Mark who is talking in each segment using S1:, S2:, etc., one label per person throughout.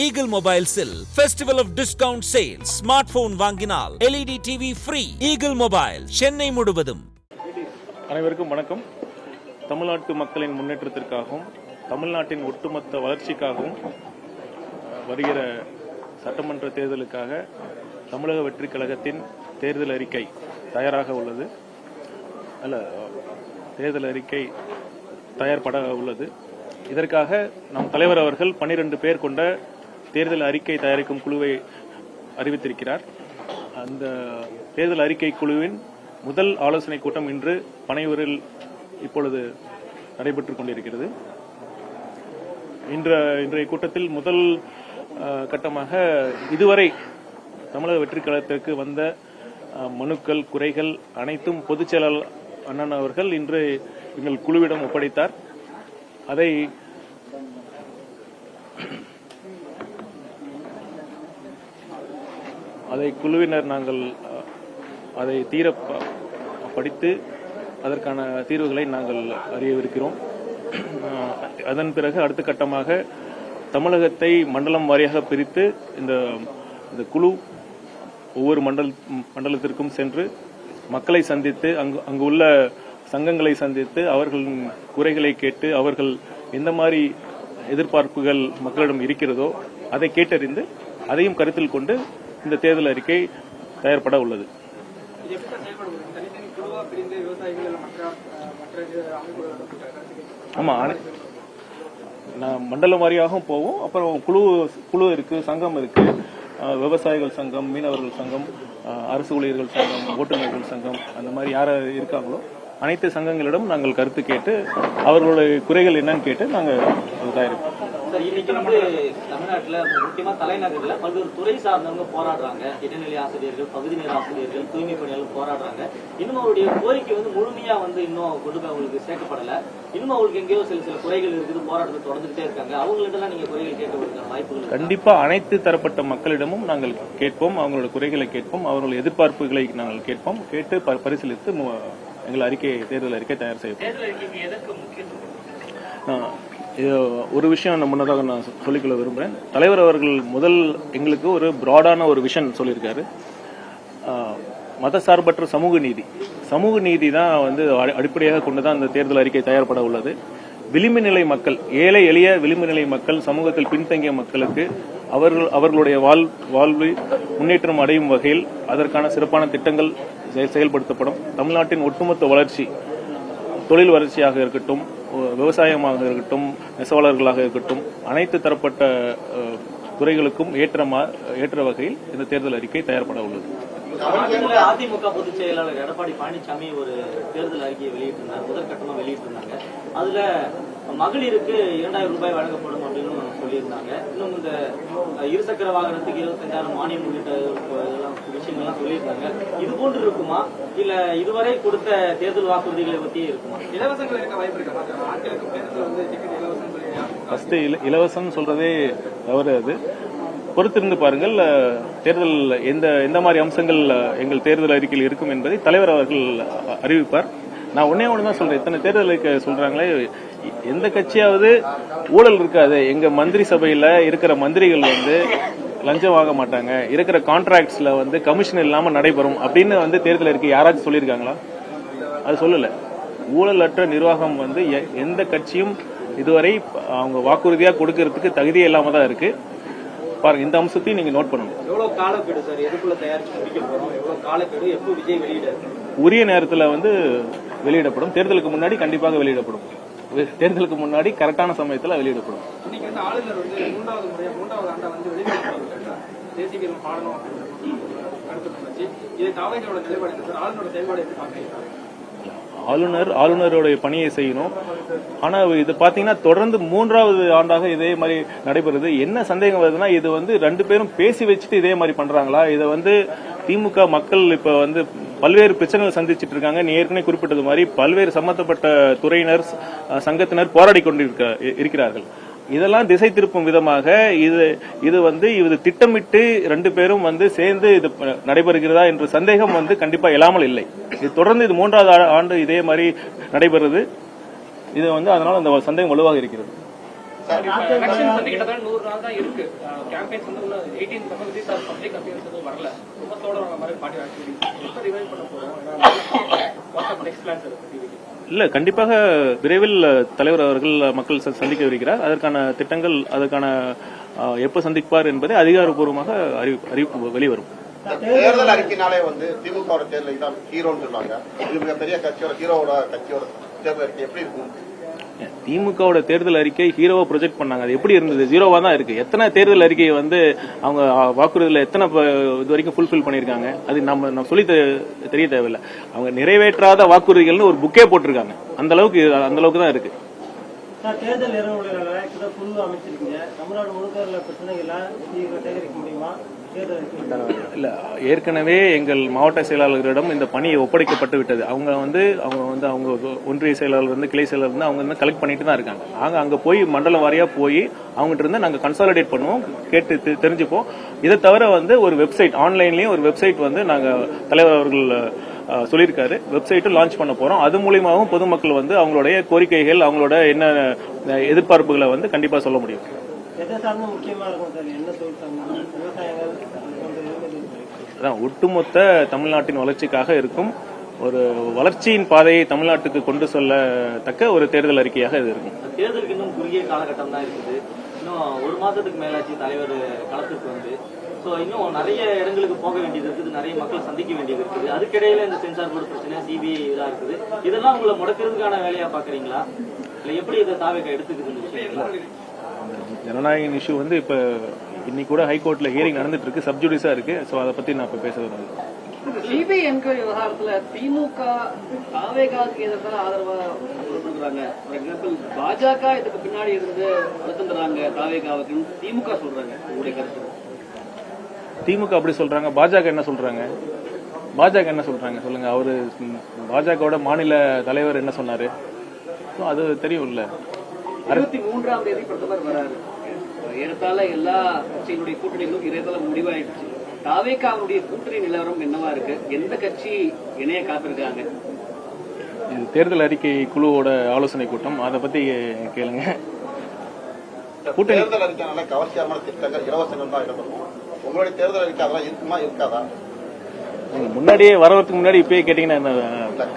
S1: Eagle Mobile Sill Festival of Discount Sale. Smartphone வாங்கினால் LED TV free. Eagle Mobile Chennai முழுவதும்.
S2: அனைவருக்கும் வணக்கம். தமிழ்நாட்டு மக்களின் முன்னேற்றத்திற்காகவும் தமிழ்நாட்டின் ஒட்டுமொத்த வளர்ச்சிக்காகவும் வருகிற சட்டமன்ற தேர்தலுக்காக தமிழக வெற்றி கழகத்தின் தேர்தல் அறிக்கை தயாராக உள்ளது. தேர்தல் அறிக்கை தயார்பட உள்ளது. இதற்காக நம் தலைவர் அவர்கள் 12 பேர் கொண்ட தேர்தல் அறிக்கை தயாரிக்கும் குழுவை அறிவித்திருக்கிறார். அந்த தேர்தல் அறிக்கை குழுவின் முதல் ஆலோசனை கூட்டம் இன்று பனையூரில் இப்பொழுது நடைபெற்றுக் கொண்டிருக்கிறது. இன்றைய கூட்டத்தில் முதல் கட்டமாக இதுவரை தமிழக வெற்றி கழகத்திற்கு வந்த மனுக்கள், குறைகள் அனைத்தும் பொதுச் செயலாளர் அண்ணன் அவர்கள் இன்று எங்கள் குழுவிடம் ஒப்படைத்தார். அதை குழுவினர் நாங்கள் அதை தீர படித்து அதற்கான தீர்வுகளை நாங்கள் அறியவிருக்கிறோம். அதன் பிறகு அடுத்த கட்டமாக தமிழகத்தை மண்டலம் வாரியாக பிரித்து இந்த குழு ஒவ்வொரு மண்டலத்திற்கும் சென்று மக்களை சந்தித்து அங்கு உள்ள சங்கங்களை சந்தித்து அவர்களின் குறைகளை கேட்டு அவர்கள் எந்த மாதிரி எதிர்பார்ப்புகள் மக்களிடம் இருக்கிறதோ அதை கேட்டறிந்து அதையும் கருத்தில் கொண்டு இந்த தேர்தல் அறிக்கை தயார்பட உள்ளது. ஆமா, மண்டலம் வாரியாகவும் போவோம். அப்புறம் குழு இருக்கு, சங்கம் இருக்கு, விவசாயிகள் சங்கம், மீனவர்கள் சங்கம், அரசு ஊழியர்கள் சங்கம், ஓட்டுநர்கள் சங்கம், அந்த மாதிரி யார் இருக்காங்களோ அனைத்து சங்கங்களிடம் நாங்கள் கருத்து கேட்டு அவர்களுடைய குறைகள் என்னன்னு கேட்டு நாங்கள் தயாரிப்போம்.
S3: இன்னைக்கு தமிழ்நாட்டில் முக்கியமா தலைநகர்ல பல்வேறு துறை சார்ந்தவங்க போராடுறாங்க. இடைநிலை ஆசிரியர்கள், பகுதி நேர ஆசிரியர்கள், தூய்மை பணியாளர்கள் போராடுறாங்க. இன்னும் அவருடைய கோரிக்கை முழுமையா இன்னும் கொண்டு போய் அவங்களுக்கு சேர்க்கப்படல. இன்னும் அவங்களுக்கு எங்கேயோ சில குறைகள் இருக்குது, போராட்டத்தை தொடர்ந்துகிட்டே இருக்காங்க. அவங்கள்ட்ட நீங்க குறைகள் கேட்க வாய்ப்புகள்
S2: கண்டிப்பா அனைத்து தரப்பட்ட மக்களிடமும் நாங்கள் கேட்போம். அவங்களோட குறைகளை கேட்போம், அவர்களுடைய எதிர்பார்ப்புகளை நாங்கள் கேட்போம். கேட்டு பரிசீலித்து எங்கள் தேர்தல் அறிக்கை தயார் செய்யப்படும். ஒரு விஷயம் முன்னதாக நான் சொல்லிக்கொள்ள விரும்புகிறேன். தலைவர் அவர்கள் எங்களுக்கு ஒரு பிராடான ஒரு விஷன் சொல்லியிருக்காரு. மதசார்பற்ற சமூக நீதி தான் அடிப்படையாக கொண்டுதான் அந்த தேர்தல் அறிக்கை தயார்பட உள்ளது. விளிம்பு நிலை மக்கள், ஏழை எளிய விளிம்பு நிலை மக்கள், சமூகத்தில் பின்தங்கிய மக்களுக்கு அவர்களுடைய வாழ்வு முன்னேற்றம் அடையும் வகையில் அதற்கான சிறப்பான திட்டங்கள் செயல்படுத்தப்படும். தமிழ்நாட்டின் ஒட்டுமொத்த வளர்ச்சி, தொழில் வளர்ச்சியாக இருக்கட்டும், விவசாயமாக இருக்கட்டும், நெசவாளர்களாக இருக்கட்டும், அனைத்து தரப்பட்ட துறைகளுக்கும் ஏற்ற வகையில் இந்த தேர்தல் அறிக்கை தயார்பட உள்ளது.
S3: அதிமுக பொதுச் செயலாளர் எடப்பாடி பழனிசாமி ஒரு தேர்தல் அறிக்கையை வெளியிட்டிருந்தார். முதற்கட்டமா வெளியிட்டிருந்தாங்க. அதுல மகளிருக்கு 2000 ரூபாய் வழங்கப்படும் அப்படின்னு சொல்லியிருந்தாங்க. இன்னும் இந்த இருசக்கர வாகனத்துக்கு 25,000 மானியம் உள்ளிட்ட விஷயங்கள்லாம் சொல்லியிருந்தாங்க. இது போன்று இருக்குமா, இல்ல இதுவரை கொடுத்த தேர்தல் வாக்குறுதிகளை பத்தியே இருக்குமா? இலவசங்கள் இருக்க வாய்ப்பு
S2: இருக்கு. இலவசம் சொல்றதே தவறு. அது பொறுத்திருந்து பாருங்கள். தேர்தல் எந்த மாதிரி அம்சங்கள் எங்கள் தேர்தல் அறிக்கையில் இருக்கும் என்பதை தலைவர் அவர்கள் அறிவிப்பார். நான் ஒன்னே தான் சொல்றேன். இத்தனை தேர்தல் அறிக்கை சொல்றாங்களே, எந்த கட்சியாவது ஊழல் இருக்காது. எங்க மந்திரி சபையில இருக்கிற மந்திரிகள் லஞ்சம் வாங்க மாட்டாங்க, இருக்கிற கான்ட்ராக்ட்ஸ்ல கமிஷன் இல்லாம நடைபெறும் அப்படின்னு தேர்தல் அறிக்கை யாராச்சும் சொல்லியிருக்காங்களா? அது சொல்லல. ஊழலற்ற நிர்வாகம் எந்த கட்சியும் இதுவரை அவங்க வாக்குறுதியா கொடுக்கறதுக்கு தகுதியே இல்லாம தான் இருக்கு. பாருங்க, இந்த அம்சத்தையும் நீங்க நோட் பண்ணணும்.
S3: எவ்வளவு காலக்கெடு சார், எதுக்குள்ள தயாரிச்சு முடிக்க போறோம், எவ்வளவு காலக்கெடு, எப்போ விஜய் வெளியிட
S2: உரிய நேரத்தில் வெளியிடப்படும். தேர்தலுக்கு முன்னாடி கண்டிப்பாக வெளியிடப்படும். தேர்தலுக்கு முன்னாடி கரெக்டான சமயத்தில் வெளியிடப்படும்.
S3: இன்னைக்கு ஆளுநர் 3வது ஆண்டா தேசிய பாடணும் கருத்து இது தாவேகளோட நிலைப்பாடு சார். ஆளுநரோட செயல்பாடு எப்படி பாக்குறீங்க?
S2: ஆளுநருடைய பணியை செய்யணும். ஆனா இது பாத்தீங்கன்னா தொடர்ந்து 3வது ஆண்டாக இதே மாதிரி நடைபெறுது. என்ன சந்தேகம் வருதுன்னா, இது 2 பேரும் பேசி வச்சுட்டு இதே மாதிரி பண்றாங்களா? இதை திமுக மக்கள் இப்ப பல்வேறு பிரச்சனைகள் சந்திச்சிட்டு இருக்காங்க. நீ ஏற்கனவே குறிப்பிட்டது மாதிரி பல்வேறு சம்பந்தப்பட்ட துறையினர், சங்கத்தினர் போராடி கொண்டிருக்கிறார்கள். இதெல்லாம் திசை திருப்பும் விதமாக இது திட்டமிட்டு 2 பேரும் சேர்ந்து இது நடைபெறுகிறதா என்ற சந்தேகம் கண்டிப்பா இல்லாமல் இல்லை. இது தொடர்ந்து 3வது ஆண்டு இதே மாதிரி நடைபெறுது. இது அதனால அந்த சந்தேகம் வலுவாக இருக்கிறது.
S4: எலெக்ஷன்ஸ் வந்து கிட்டத்தட்ட 100 நாள் தான் இருக்கு. கேம்பெயின்ஸ் வந்து இன்னும் 18 these are public appearances எதுவும் வரல. குடும்பத்தோட வர மாதிரி பார்ட்டி ஆக்டிவிட்டிஸ் எப்போ ரிவைவ் பண்ண போறோம்? நெக்ஸ்ட் பிளான்ஸ் இருக்கு.
S2: இல்ல, கண்டிப்பாக விரைவில் தலைவர் அவர்கள் மக்கள் சந்திக்க இருக்கிறார். அதற்கான திட்டங்கள், அதற்கான எப்ப சந்திப்பார் என்பதை அதிகாரப்பூர்வமாக அறிவிப்பு வெளிவரும்.
S5: தேர்தல் அறிக்கையினாலே வந்து திமுக தேர்தல் தான் ஹீரோன்னு சொல்லுவாங்க. இது மிகப்பெரிய கட்சியோட தேர்தல் அறிக்கை எப்படி இருக்கும்?
S2: திமுகவோட தேர்தல் அறிக்கை ஹீரோவா ப்ரொஜெக்ட் பண்ணாங்க. அது எப்படி இருந்தது? ஜீரோவா தான் இருக்கு. எத்தனை தேர்தல் அறிக்கையை வந்து அவங்க வாக்குறுதியில் எத்தனை இது வரைக்கும் ஃபுல்ஃபில் பண்ணிருக்காங்க? அது நம்ம சொல்லி தெரிய தேவையில்லை. அவங்க நிறைவேற்றாத வாக்குறுதிகள்னு ஒரு புக்கே போட்டிருக்காங்க. அந்த அளவுக்கு தான் இருக்கு.
S6: தேர்தல் நிறைவுகளை குழு அமைச்சிருக்கீங்க. தமிழ்நாடு முழுக்க உள்ள பிரச்சனைகளை சேகரிக்க முடியுமா?
S2: இல்ல, ஏற்கனவே எங்கள் மாவட்ட செயலாளர்களிடம் இந்த பணியை ஒப்படைக்கப்பட்டு விட்டது. அவங்க ஒன்றிய செயலாளர் வந்து கிளை செயலாளர் வந்து அவங்க வந்து கலெக்ட் பண்ணிட்டு தான் இருக்காங்க. நாங்க அங்க போய் மண்டலம் வாரியா போய் அவங்ககிட்ட இருந்து நாங்க கன்சாலிடேட் பண்ணுவோம், கேட்டு தெரிஞ்சுப்போம். இதை தவிர வந்து ஒரு வெப்சைட், ஆன்லைன்லயும் ஒரு வெப்சைட் வந்து நாங்க தலைவர் அவர்கள் சொல்லியிருக்காரு, வெப்சைட்டும் லான்ச் பண்ண போறோம். அது மூலியமாகவும் பொதுமக்கள் வந்து அவங்களுடைய கோரிக்கைகள், அவங்களோட என்ன எதிர்பார்ப்புகளை வந்து கண்டிப்பா சொல்ல முடியும். அதான் ஒட்டுமொத்த தமிழ்நாட்டின் வளர்ச்சிக்காக இருக்கும் ஒரு வளர்ச்சியின் பாதையை தமிழ்நாட்டுக்கு கொண்டு செல்லத்தக்க ஒரு தேர்தல் அறிக்கையாக இது இருக்கும்.
S3: தேர்தலுக்கு இன்னும் குறுகிய காலகட்டம் தான் இருக்குது. இன்னும் ஒரு மாசத்துக்கு மேலாச்சு தலைவர் களத்துக்கு வந்து. இன்னும் நிறைய இடங்களுக்கு போக வேண்டியது இருக்குது, நிறைய மக்கள் சந்திக்க வேண்டியது இருக்குது. அதுக்கிடையில இந்த சென்சார் போர்டு பிரச்சனை, சிபிஐ இதெல்லாம் இருக்குது. இதெல்லாம் உங்களை முடக்கிறதுக்கான வேலையா பாக்குறீங்களா, இல்ல எப்படி இதை தாவேக எடுத்துக்குது?
S2: ஜனநாயக இஷ்யூ வந்து இப்ப இன்னைக்கு கூட ஹைகோர்ட்ல ஹியரிங் நடந்துட்டு இருக்கு, சப்ஜுடிஸா இருக்கு. சோ அதை பத்தி நான் இப்ப பேசுறது.
S4: சிபிஐ என்கொயரி விவகாரத்துல திமுக தாவேகாவுக்கு எதிராக ஆதரவா கொடுக்குறாங்க. ஃபார் எக்ஸாம்பிள் பாஜக இதுக்கு பின்னாடி இருந்து வருத்தப்படுறாங்க தாவேகாவுக்கு திமுக சொல்றாங்க. உங்களுடைய கருத்து?
S2: திமுக அப்படி சொல்றாங்க, பாஜக என்ன சொல்றாங்க? பாஜக என்ன சொல்றாங்க சொல்லுங்க. அவரு பாஜகவோட மாநில தலைவர் என்ன சொன்னாரு? அது தெரியும்ல.
S4: 23ஆம் தேதி பிரதமர் வராரு. ஏறத்தாழ எல்லா கட்சியினுடைய கூட்டணிகளும் இறைத்தால முடிவாயிடுச்சு. தாவேகாவுடைய கூட்டணி நிலவரம் என்னவா இருக்கு? எந்த கட்சி இணைய காத்திருக்காங்க?
S2: இது தேர்தல் அறிக்கை குழுவோட ஆலோசனை கூட்டம், அதை பத்தி கேளுங்க.
S5: தேர்தல் அறிக்கைனால கவர்ச்சியான திட்டங்கள், இலவசங்கள் தான் இடம்பெறும். உங்களுடைய தேர்தல் அறிக்கை அதெல்லாம் இருக்குமா இருக்காதா?
S2: முன்னாடியே வரதுக்கு முன்னாடி இப்பயே கேட்டீங்கன்னா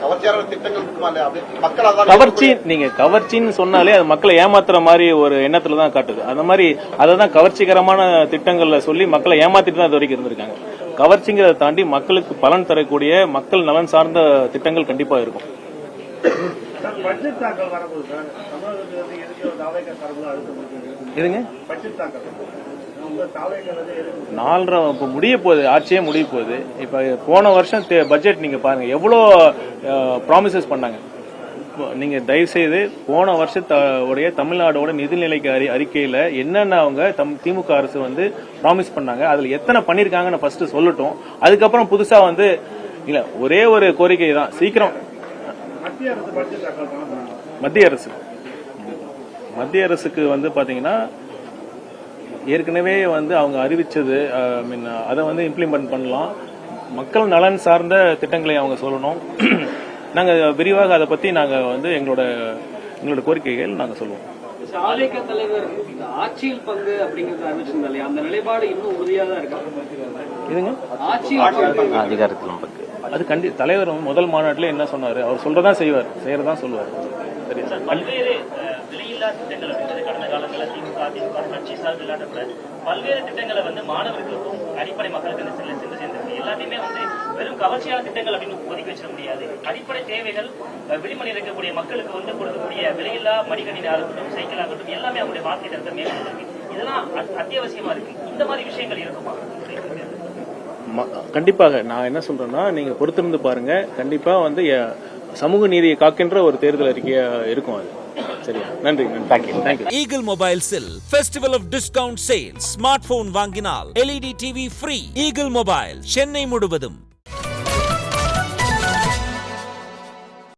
S5: கவர்ச்சியான திட்டங்கள் இருக்குமா இல்லையா? மக்கள்
S2: கவர்ச்சி, நீங்க கவர்ச்சின்னு சொன்னாலே அது மக்களை ஏமாத்துற மாதிரி ஒரு எண்ணத்துல தான் காட்டுது. அந்த மாதிரி அதான் கவர்ச்சிகரமான திட்டங்கள்ல சொல்லி மக்களை ஏமாத்திட்டு தான் இது வரைக்கும் இருந்திருக்காங்க. கவர்ச்சிங்கிறத தாண்டி மக்களுக்கு பலன் தரக்கூடிய மக்கள் நலன் சார்ந்த திட்டங்கள் கண்டிப்பா இருக்கும். இதுங்க 4.5 இப்ப முடிய போகுது, ஆட்சியே முடிய போகுது. இப்ப போன வருஷம் பட்ஜெட் நீங்க பாருங்க, எவ்வளவு ப்ராமிசஸ் பண்ணாங்க. நீங்க தயவு செய்து போன வருஷத்தோடைய தமிழ்நாடோட நிதிநிலைக்கு அறிக்கையில என்னென்ன அவங்க திமுக அரசு வந்து ப்ராமிஸ் பண்ணாங்க, அதுல எத்தனை பண்ணிருக்காங்கன்னு ஃபர்ஸ்ட் சொல்லட்டும். அதுக்கப்புறம் புதுசா வந்து இல்ல, ஒரே ஒரு கோரிக்கை தான், சீக்கிரம் மத்திய அரசுக்கு வந்து பாத்தீங்கன்னா ஏற்கனவே வந்து அவங்க அறிவிச்சது, அதை வந்து இம்ப்ளிமெண்ட் பண்ணலாம். மக்கள் நலன் சார்ந்த திட்டங்களை அவங்க சொல்லணும். நாங்க விரிவாக அதை பத்தி நாங்க வந்து எங்களோட கோரிக்கைகள் நாங்க சொல்லுவோம்.
S4: தாவேகா தலைவர் ஆட்சியில் பங்கு அப்படிங்கறது அறிவிச்சிருந்தாலே அந்த நிலைப்பாடு இன்னும் உறுதியா தான் இருக்கு.
S2: இதுங்க
S4: ஆட்சியில்
S2: அதிகாரத்திலும் பங்கு அது தலைவர் முதல் மாநாட்டில் என்ன சொன்னாரு? அவர் சொல்றதான் செய்வார், செய்யறதான் சொல்லுவார். சரி,
S7: பல்வேறு விலையில்லா திட்டங்கள் அப்படின்றது கடந்த காலங்களில் திமுக கட்சி சார்பில் பல்வேறு திட்டங்களை வந்து மாணவர்களுக்கும் அடிப்படை மக்களுக்கு சென்று சேர்ந்திருக்கு. எல்லாத்தையுமே வந்து வெறும் கவர்ச்சியான திட்டங்கள் அப்படின்னு ஒதுக்கி வச்சிட முடியாது. அடிப்படை தேவைகள் விளிம்பனில் இருக்கக்கூடிய மக்களுக்கு வந்து கொடுக்கக்கூடிய விலையில்லா மடிக்கணினி ஆகட்டும், சைக்கிள் ஆகட்டும், எல்லாமே அவங்களுடைய வாழ்க்கை தரத்தை மேம்படுத்திருக்கு. இதெல்லாம் அத்தியாவசியமா இருக்கு. இந்த மாதிரி விஷயங்கள் இருக்குமா?
S2: கண்டிப்பாக. நான் என்ன சொல்றேன்னா, நீங்க பொறுத்திருந்து பாருங்க. கண்டிப்பா வந்து சமூக நீதியை காக்கின்ற ஒரு தேர்தல் அறிக்கையா இருக்கும் அது. சரியா? நன்றி. தேங்க்யூ.
S1: ஈகிள் மொபைல்ஸில் festival of discount sale. Smart phone வாங்கினால் LED TV free. Eagle mobile Chennai முழுவதும்.